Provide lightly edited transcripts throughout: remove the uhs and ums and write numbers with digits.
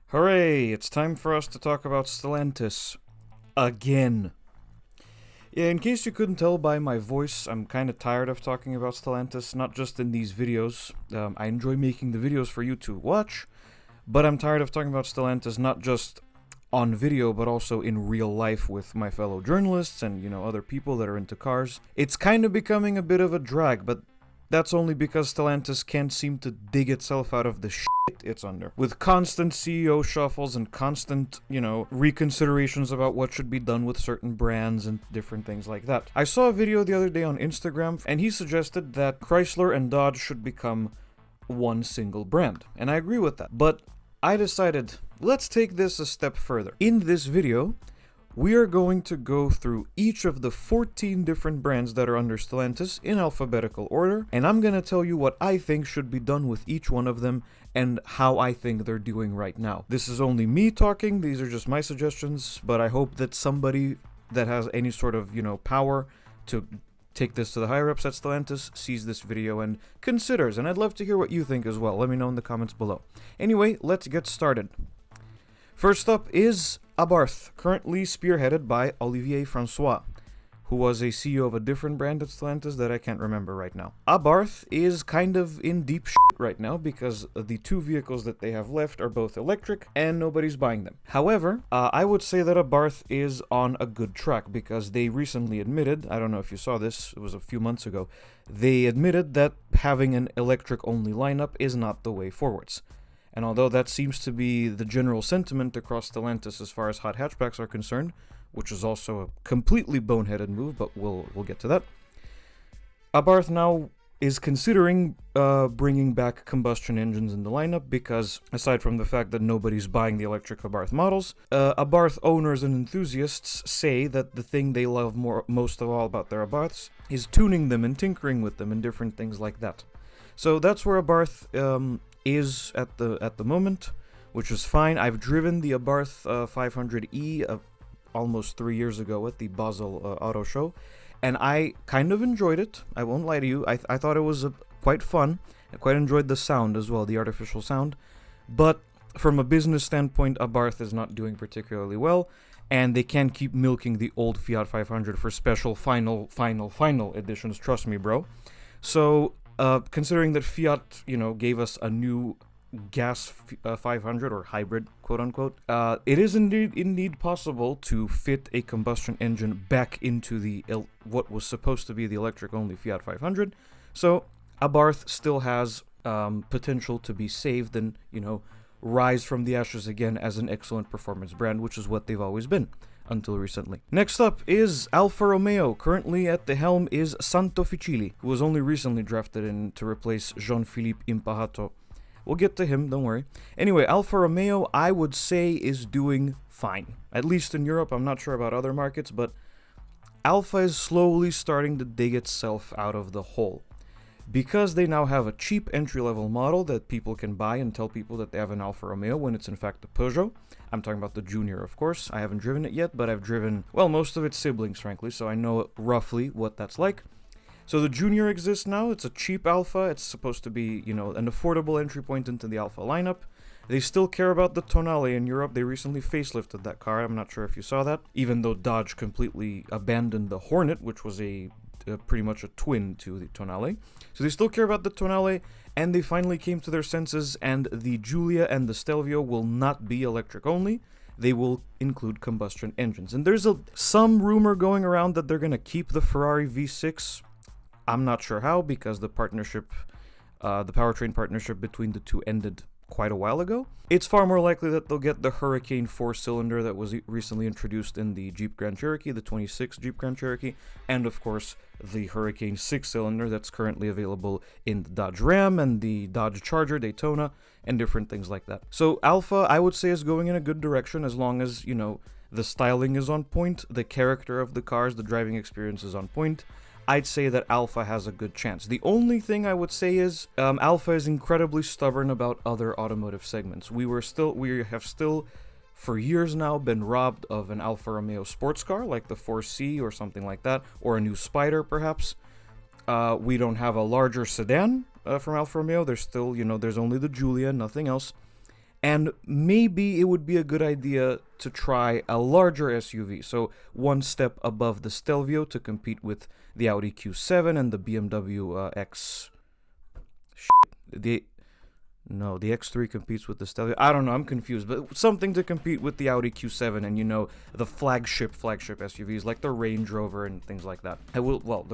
Hooray! It's time for us to talk about Stellantis. Again. Yeah, in case you couldn't tell by my voice, I'm kind of tired of talking about Stellantis, not just in these videos. I enjoy making the videos for you to watch, but I'm tired of talking about Stellantis not just on video, but also in real life with my fellow journalists and, other people that are into cars. It's kind of becoming a bit of a drag, but that's only because Stellantis can't seem to dig itself out of the shit it's under. With constant CEO shuffles and constant, reconsiderations about what should be done with certain brands and different things like that. I saw a video the other day on Instagram, and he suggested that Chrysler and Dodge should become one single brand. And I agree with that. But I decided, let's take this a step further. In this video, we are going to go through each of the 14 different brands that are under Stellantis in alphabetical order, and I'm going to tell you what I think should be done with each one of them and how I think they're doing right now. This is only me talking, these are just my suggestions, but I hope that somebody that has any sort of, power to take this to the higher-ups at Stellantis sees this video and considers, and I'd love to hear what you think as well. Let me know in the comments below. Anyway, let's get started. First up is Abarth, currently spearheaded by Olivier Francois, who was a CEO of a different brand at Stellantis that I can't remember right now. Abarth is kind of in deep shit right now because the two vehicles that they have left are both electric and nobody's buying them. However, I would say that Abarth is on a good track because they recently admitted, I don't know if you saw this, it was a few months ago, they admitted that having an electric-only lineup is not the way forwards. And although that seems to be the general sentiment across Stellantis as far as hot hatchbacks are concerned, which is also a completely boneheaded move, but we'll get to that, Abarth now is considering bringing back combustion engines in the lineup because, aside from the fact that nobody's buying the electric Abarth models, Abarth owners and enthusiasts say that the thing they love most of all about their Abarths is tuning them and tinkering with them and different things like that. So that's where Abarth is at the moment, which is fine. I've driven the Abarth 500e almost 3 years ago at the Basel Auto Show, and I kind of enjoyed it. I won't lie to you. I thought it was quite fun. I quite enjoyed the sound as well, the artificial sound. But from a business standpoint, Abarth is not doing particularly well, and they can't keep milking the old Fiat 500 for special final editions. Trust me, bro. So considering that Fiat, gave us a new gas 500 or hybrid, quote unquote, it is indeed possible to fit a combustion engine back into the what was supposed to be the electric-only Fiat 500. So Abarth still has potential to be saved and, rise from the ashes again as an excellent performance brand, which is what they've always been until recently. Next up is Alfa Romeo. Currently at the helm is Santo Ficili, who was only recently drafted in to replace Jean-Philippe Impahato. We'll get to him, don't worry. Anyway, Alfa Romeo, I would say, is doing fine. At least in Europe. I'm not sure about other markets, but Alfa is slowly starting to dig itself out of the hole. Because they now have a cheap entry-level model that people can buy and tell people that they have an Alfa Romeo when it's in fact a Peugeot. I'm talking about the Junior, of course. I haven't driven it yet, but I've driven, most of its siblings, frankly, so I know roughly what that's like. So the Junior exists now. It's a cheap Alfa. It's supposed to be, an affordable entry point into the Alfa lineup. They still care about the Tonale in Europe. They recently facelifted that car. I'm not sure if you saw that. Even though Dodge completely abandoned the Hornet, which was pretty much a twin to the Tonale. So they still care about the Tonale, and they finally came to their senses, and the Giulia and the Stelvio will not be electric only. They will include combustion engines. And there's some rumor going around that they're going to keep the Ferrari V6. I'm not sure how, because the powertrain partnership between the two ended quite a while ago. It's far more likely that they'll get the Hurricane 4-cylinder that was recently introduced in the Jeep Grand Cherokee, the 26 Jeep Grand Cherokee, and of course the Hurricane 6-cylinder that's currently available in the Dodge Ram and the Dodge Charger, Daytona, and different things like that. So Alfa, I would say, is going in a good direction as long as, the styling is on point, the character of the cars, the driving experience is on point. I'd say that Alfa has a good chance. The only thing I would say is Alfa is incredibly stubborn about other automotive segments. We have still for years now been robbed of an Alfa Romeo sports car like the 4C or something like that, or a new Spider perhaps. We don't have a larger sedan from Alfa Romeo. There's still, there's only the Giulia, nothing else. And maybe it would be a good idea to try a larger SUV, so one step above the Stelvio to compete with the Audi Q7 and the BMW X... The X3 competes with the Stelvio. I don't know, I'm confused, but something to compete with the Audi Q7 and, you know, the flagship SUVs like the Range Rover and things like that. The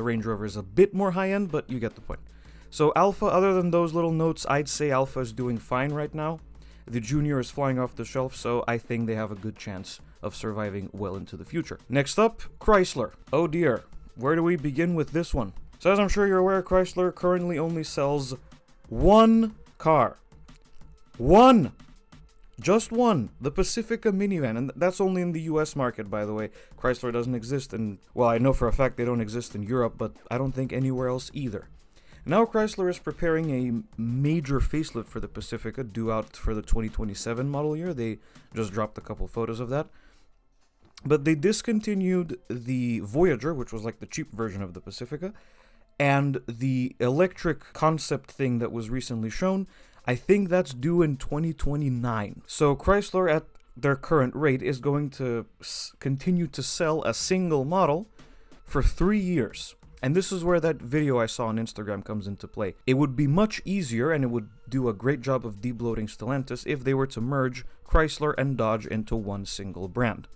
Range Rover is a bit more high-end, but you get the point. So Alfa, other than those little notes, I'd say Alfa is doing fine right now. The Junior is flying off the shelf, so I think they have a good chance of surviving well into the future. Next up, Chrysler. Oh dear, where do we begin with this one? So as I'm sure you're aware, Chrysler currently only sells one car. One! Just one. The Pacifica minivan, and that's only in the US market, by the way. Chrysler doesn't exist in... Well, I know for a fact they don't exist in Europe, but I don't think anywhere else either. Now Chrysler is preparing a major facelift for the Pacifica, due out for the 2027 model year. They just dropped a couple photos of that. But they discontinued the Voyager, which was like the cheap version of the Pacifica, and the electric concept thing that was recently shown, I think that's due in 2029. So Chrysler, at their current rate, is going to continue to sell a single model for 3 years. And this is where that video I saw on Instagram comes into play. It would be much easier, and it would do a great job of debloating Stellantis if they were to merge Chrysler and Dodge into one single brand.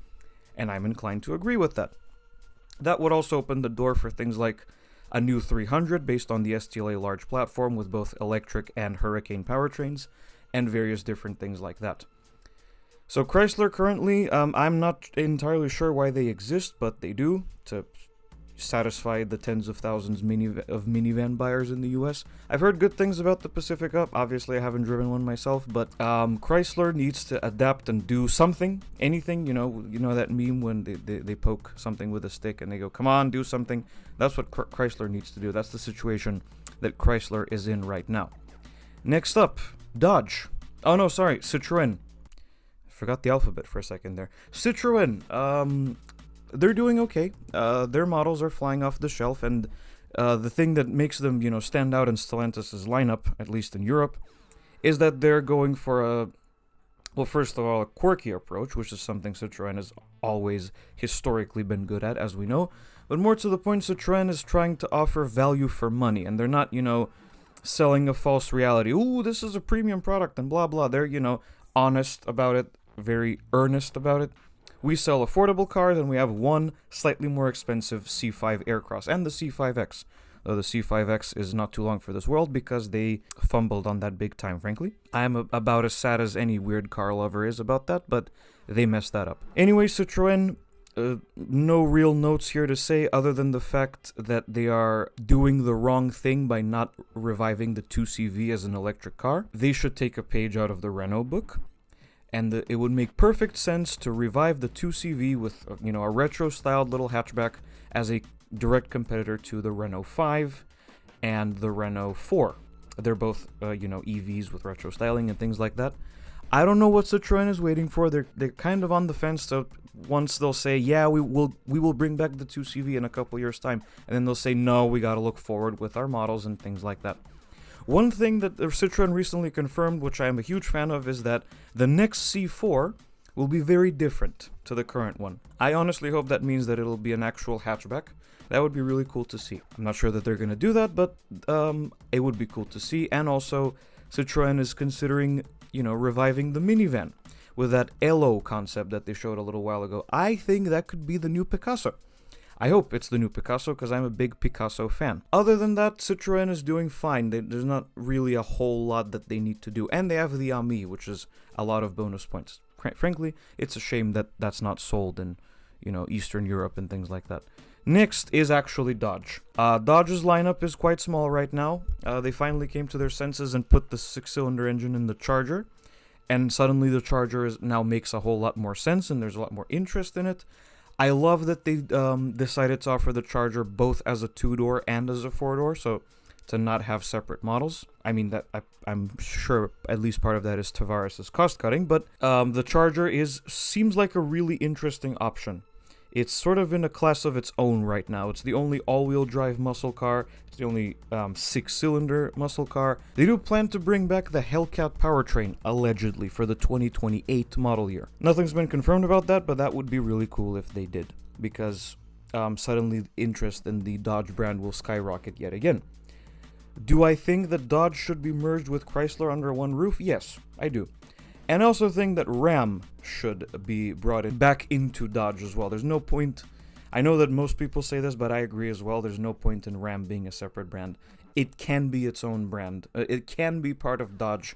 And I'm inclined to agree with that. That would also open the door for things like a new 300 based on the STLA large platform with both electric and Hurricane powertrains, and various different things like that. So Chrysler currently, I'm not entirely sure why they exist, but they do, to satisfy the tens of thousands of minivan buyers in the US. I've heard good things about the Pacifica. Obviously, I haven't driven one myself, but Chrysler needs to adapt and do something, anything. You know that meme when they poke something with a stick and they go, "Come on, do something." That's what Chrysler needs to do. That's the situation that Chrysler is in right now. Next up, Dodge. Oh no, sorry, Citroen. I forgot the alphabet for a second there. Citroen. They're doing okay. Their models are flying off the shelf, and the thing that makes them, stand out in Stellantis' lineup, at least in Europe, is that they're going for first of all, a quirky approach, which is something Citroen has always historically been good at, as we know. But more to the point, Citroen is trying to offer value for money, and they're not, selling a false reality. Ooh, this is a premium product, and blah, blah. They're, honest about it, very earnest about it. We sell affordable cars, and we have one slightly more expensive C5 Aircross, and the C5X. Though the C5X is not too long for this world because they fumbled on that big time, frankly. I'm about as sad as any weird car lover is about that, but they messed that up. Anyway, Citroen, no real notes here to say other than the fact that they are doing the wrong thing by not reviving the 2CV as an electric car. They should take a page out of the Renault book. And it would make perfect sense to revive the 2CV with, a retro-styled little hatchback as a direct competitor to the Renault 5 and the Renault 4. They're both, EVs with retro styling and things like that. I don't know what Citroen is waiting for. They're kind of on the fence. So once they'll say, yeah, we will bring back the 2CV in a couple years' time, and then they'll say, no, we got to look forward with our models and things like that. One thing that Citroen recently confirmed, which I am a huge fan of, is that the next C4 will be very different to the current one. I honestly hope that means that it'll be an actual hatchback. That would be really cool to see. I'm not sure that they're going to do that, but it would be cool to see. And also, Citroen is considering, reviving the minivan with that Elo concept that they showed a little while ago. I think that could be the new Picasso. I hope it's the new Picasso, because I'm a big Picasso fan. Other than that, Citroen is doing fine. There's not really a whole lot that they need to do. And they have the Ami, which is a lot of bonus points. Frankly, it's a shame that that's not sold in, Eastern Europe and things like that. Next is actually Dodge. Dodge's lineup is quite small right now. They finally came to their senses and put the 6-cylinder engine in the Charger. And suddenly the Charger now makes a whole lot more sense, and there's a lot more interest in it. I love that they decided to offer the Charger both as a 2-door and as a 4-door, so to not have separate models. I mean, that I'm sure at least part of that is Tavares' cost cutting, but the Charger seems like a really interesting option It's sort of in a class of its own right now. It's the only all-wheel drive muscle car. It's the only 6-cylinder muscle car. They do plan to bring back the Hellcat powertrain, allegedly, for the 2028 model year. Nothing's been confirmed about that, but that would be really cool if they did, because suddenly interest in the Dodge brand will skyrocket yet again. Do I think that Dodge should be merged with Chrysler under one roof? Yes, I do. And I also think that Ram should be brought back into Dodge as well. There's no point. I know that most people say this, but I agree as well. There's no point in Ram being a separate brand. It can be its own brand. It can be part of Dodge.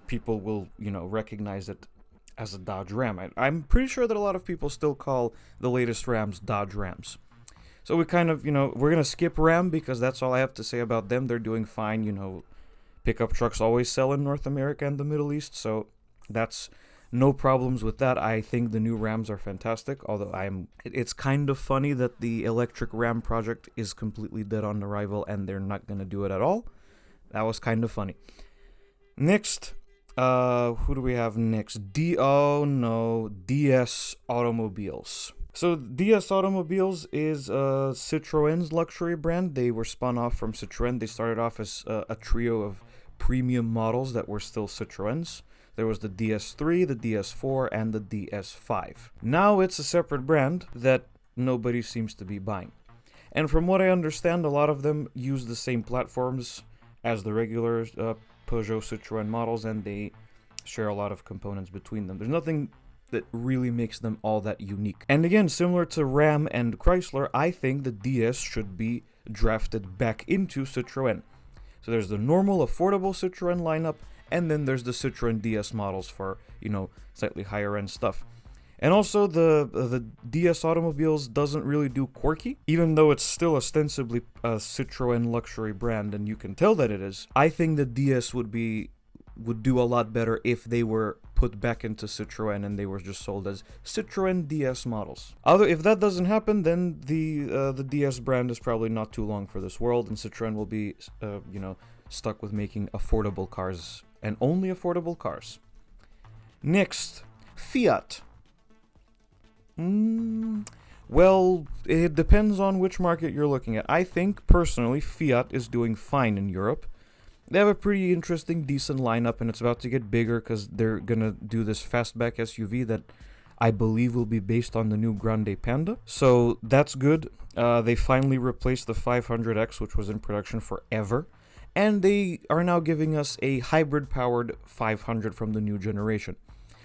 People will, recognize it as a Dodge Ram. I'm pretty sure that a lot of people still call the latest Rams Dodge Rams. So we kind of, we're going to skip Ram because that's all I have to say about them. They're doing fine. Pickup trucks always sell in North America and the Middle East, so that's no problems with that. I think the new Rams are fantastic, although it's kind of funny that the electric Ram project is completely dead on arrival and they're not going to do it at all. That was kind of funny. Next, who do we have next? DS Automobiles. So DS Automobiles is Citroen's luxury brand. They were spun off from Citroen. They started off as a trio of premium models that were still Citroens. There was the DS3, the DS4, and the DS5. Now it's a separate brand that nobody seems to be buying. And from what I understand, a lot of them use the same platforms as the regular Peugeot Citroen models, and they share a lot of components between them. There's nothing that really makes them all that unique. And again, similar to Ram and Chrysler, I think the DS should be drafted back into Citroen. So there's the normal, affordable Citroen lineup, and then there's the Citroen DS models for, slightly higher end stuff. And also the DS Automobiles doesn't really do quirky, even though it's still ostensibly a Citroen luxury brand, and you can tell that it is. I think the DS would do a lot better if they were put back into Citroen and they were just sold as Citroen DS models. If that doesn't happen, then the DS brand is probably not too long for this world, and Citroen will be, stuck with making affordable cars. And only affordable cars. Next, Fiat. Well, it depends on which market you're looking at. I think, personally, Fiat is doing fine in Europe. They have a pretty interesting, decent lineup, and it's about to get bigger because they're going to do this fastback SUV that I believe will be based on the new Grande Panda. So that's good. They finally replaced the 500X, which was in production forever. And they are now giving us a hybrid-powered 500 from the new generation.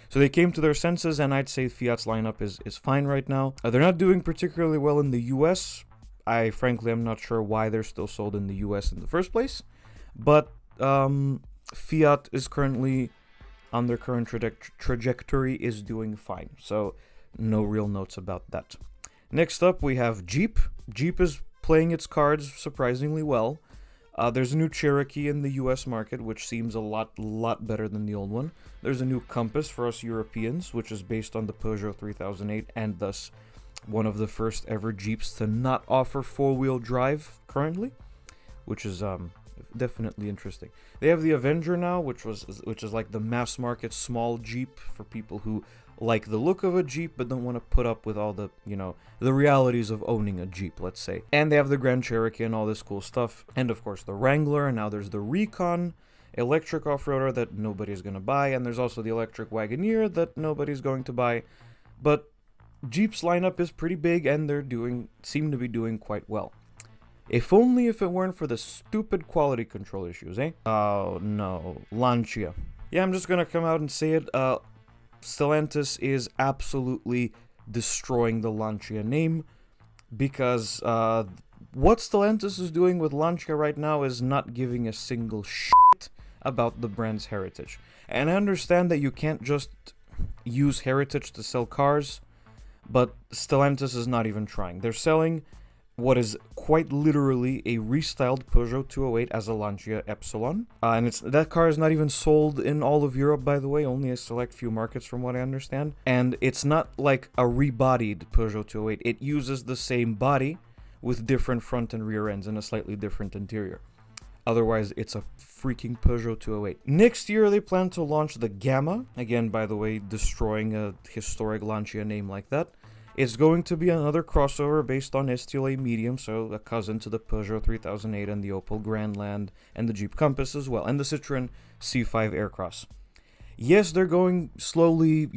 So they came to their senses, and I'd say Fiat's lineup is fine right now. They're not doing particularly well in the US. I frankly am not sure why they're still sold in the US in the first place. But Fiat is currently, on their current trajectory, is doing fine. So no real notes about that. Next up, we have Jeep. Jeep is playing its cards surprisingly well. There's a new Cherokee in the US market, which seems a lot better than the old one. There's a new Compass for us Europeans, which is based on the Peugeot 3008, and thus one of the first ever Jeeps to not offer four-wheel drive currently, which is definitely interesting. They have the Avenger now, which is like the mass market small Jeep for people who like the look of a Jeep but don't want to put up with all the, the realities of owning a Jeep, let's say. And they have the Grand Cherokee and all this cool stuff. And of course the Wrangler, and now there's the Recon electric off-roader that nobody's going to buy, and there's also the electric Wagoneer that nobody's going to buy. But Jeep's lineup is pretty big, and seem to be doing quite well. If only if it weren't for the stupid quality control issues, eh? Oh no, Lancia. Yeah, I'm just gonna come out and say it. Stellantis is absolutely destroying the Lancia name, because what Stellantis is doing with Lancia right now is not giving a single shit about the brand's heritage. And I understand that you can't just use heritage to sell cars, but Stellantis is not even trying. They're selling what is quite literally a restyled Peugeot 208 as a Lancia Epsilon. And that car is not even sold in all of Europe, by the way, only a select few markets from what I understand. And it's not like a rebodied Peugeot 208. It uses the same body with different front and rear ends and a slightly different interior. Otherwise, it's a freaking Peugeot 208. Next year, they plan to launch the Gamma. Again, by the way, destroying a historic Lancia name like that. It's going to be another crossover based on STLA Medium, so a cousin to the Peugeot 3008 and the Opel Grandland and the Jeep Compass as well, and the Citroen C5 Aircross. Yes, they're going slowly,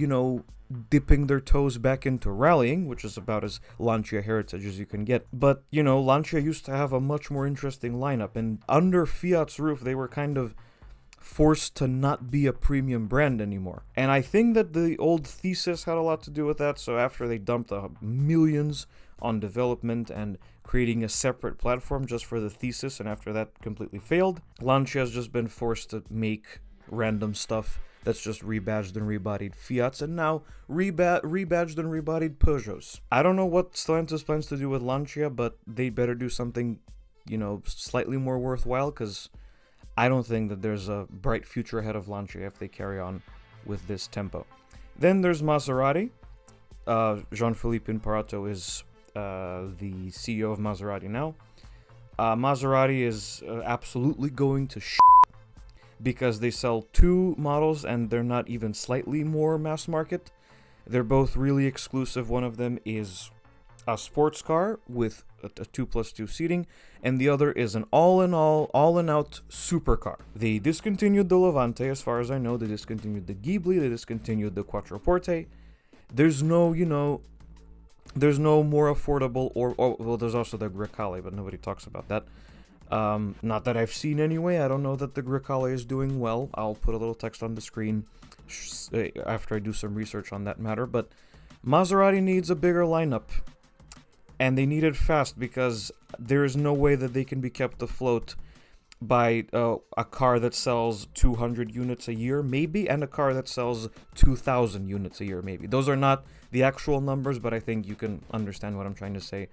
dipping their toes back into rallying, which is about as Lancia heritage as you can get. But, Lancia used to have a much more interesting lineup, and under Fiat's roof, they were kind of forced to not be a premium brand anymore. And I think that the old thesis had a lot to do with that, so after they dumped millions on development and creating a separate platform just for the thesis, and after that completely failed, Lancia has just been forced to make random stuff that's just rebadged and rebodied Fiats, and now rebadged and rebodied Peugeots. I don't know what Stellantis plans to do with Lancia, but they better do something, slightly more worthwhile, because I don't think that there's a bright future ahead of Lancia if they carry on with this tempo. Then there's Maserati. Jean-Philippe Imparato is the CEO of Maserati now. Maserati is absolutely going to because they sell two models and they're not even slightly more mass market. They're both really exclusive. One of them is a sports car with a 2+2 seating, and the other is an all-in-out supercar. They discontinued the Levante, as far as I know. They discontinued the Ghibli. They discontinued the Quattroporte. There's no, there's no more affordable, well, there's also the Grecale, but nobody talks about that. Not that I've seen anyway. I don't know that the Grecale is doing well. I'll put a little text on the screen after I do some research on that matter. But Maserati needs a bigger lineup, and they need it fast because there is no way that they can be kept afloat by a car that sells 200 units a year, maybe, and a car that sells 2,000 units a year, maybe. Those are not the actual numbers, but I think you can understand what I'm trying to say.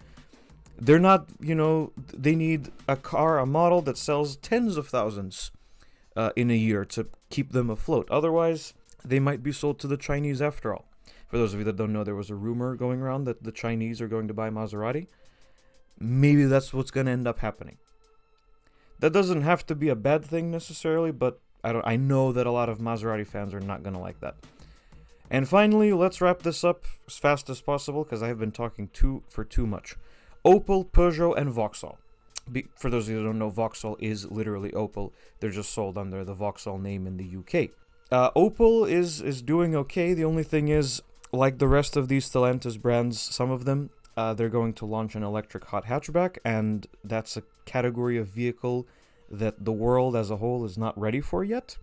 They're not, they need a model that sells tens of thousands in a year to keep them afloat. Otherwise, they might be sold to the Chinese after all. For those of you that don't know, there was a rumor going around that the Chinese are going to buy Maserati. Maybe that's what's going to end up happening. That doesn't have to be a bad thing necessarily, but I know that a lot of Maserati fans are not going to like that. And finally, let's wrap this up as fast as possible because I have been talking for too much. Opel, Peugeot, and Vauxhall. For those of you who don't know, Vauxhall is literally Opel. They're just sold under the Vauxhall name in the UK. Opel is doing okay. The only thing is, like the rest of these Stellantis brands, some of them, they're going to launch an electric hot hatchback, and that's a category of vehicle that the world as a whole is not ready for yet.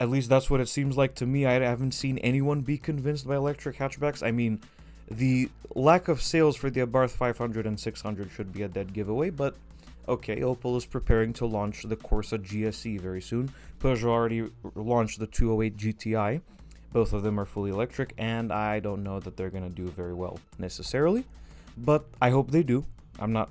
At least that's what it seems like to me. I haven't seen anyone be convinced by electric hatchbacks. I mean, the lack of sales for the Abarth 500 and 600 should be a dead giveaway, but okay, Opel is preparing to launch the Corsa GSE very soon. Peugeot already launched the 208 GTI. Both of them are fully electric, and I don't know that they're going to do very well necessarily, but I hope they do. I'm not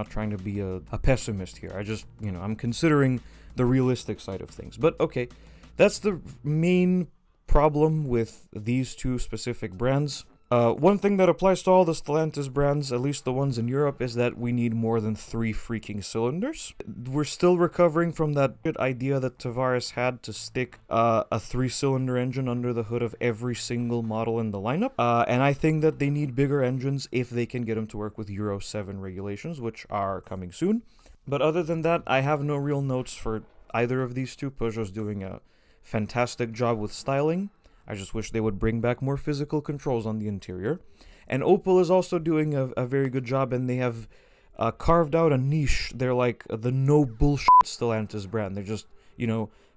trying to be a pessimist here. I just, I'm considering the realistic side of things. But okay, that's the main problem with these two specific brands. One thing that applies to all the Stellantis brands, at least the ones in Europe, is that we need more than 3 freaking cylinders. We're still recovering from that good idea that Tavares had to stick a 3-cylinder engine under the hood of every single model in the lineup. And I think that they need bigger engines if they can get them to work with Euro 7 regulations, which are coming soon. But other than that, I have no real notes for either of these two. Peugeot's doing a fantastic job with styling. I just wish they would bring back more physical controls on the interior. And Opel is also doing a very good job, and they have carved out a niche. They're like the no bullshit Stellantis brand. They're just,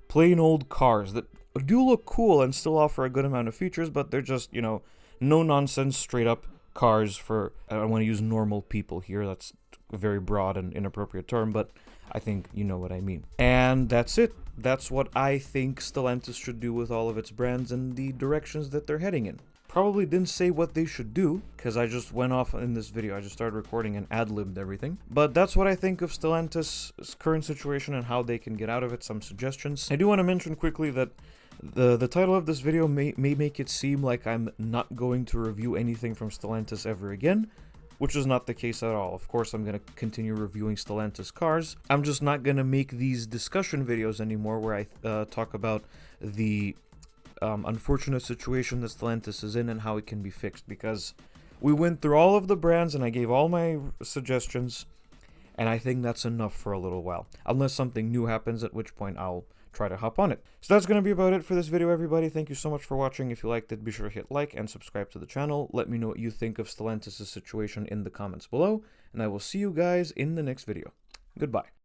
plain old cars that do look cool and still offer a good amount of features, but they're just, no nonsense, straight up cars for, I don't want to use normal people here. That's a very broad and inappropriate term, but I think you know what I mean. And that's it. That's what I think Stellantis should do with all of its brands and the directions that they're heading in. Probably didn't say what they should do, because I just went off in this video. I just started recording and ad-libbed everything. But that's what I think of Stellantis' current situation and how they can get out of it, some suggestions. I do want to mention quickly that the title of this video may make it seem like I'm not going to review anything from Stellantis ever again, which is not the case at all. Of course, I'm going to continue reviewing Stellantis cars. I'm just not going to make these discussion videos anymore where I talk about the unfortunate situation that Stellantis is in and how it can be fixed, because we went through all of the brands and I gave all my suggestions, and I think that's enough for a little while, unless something new happens, at which point I'll try to hop on it. So that's going to be about it for this video, everybody. Thank you so much for watching. If you liked it, be sure to hit like and subscribe to the channel. Let me know what you think of Stellantis' situation in the comments below, and I will see you guys in the next video. Goodbye.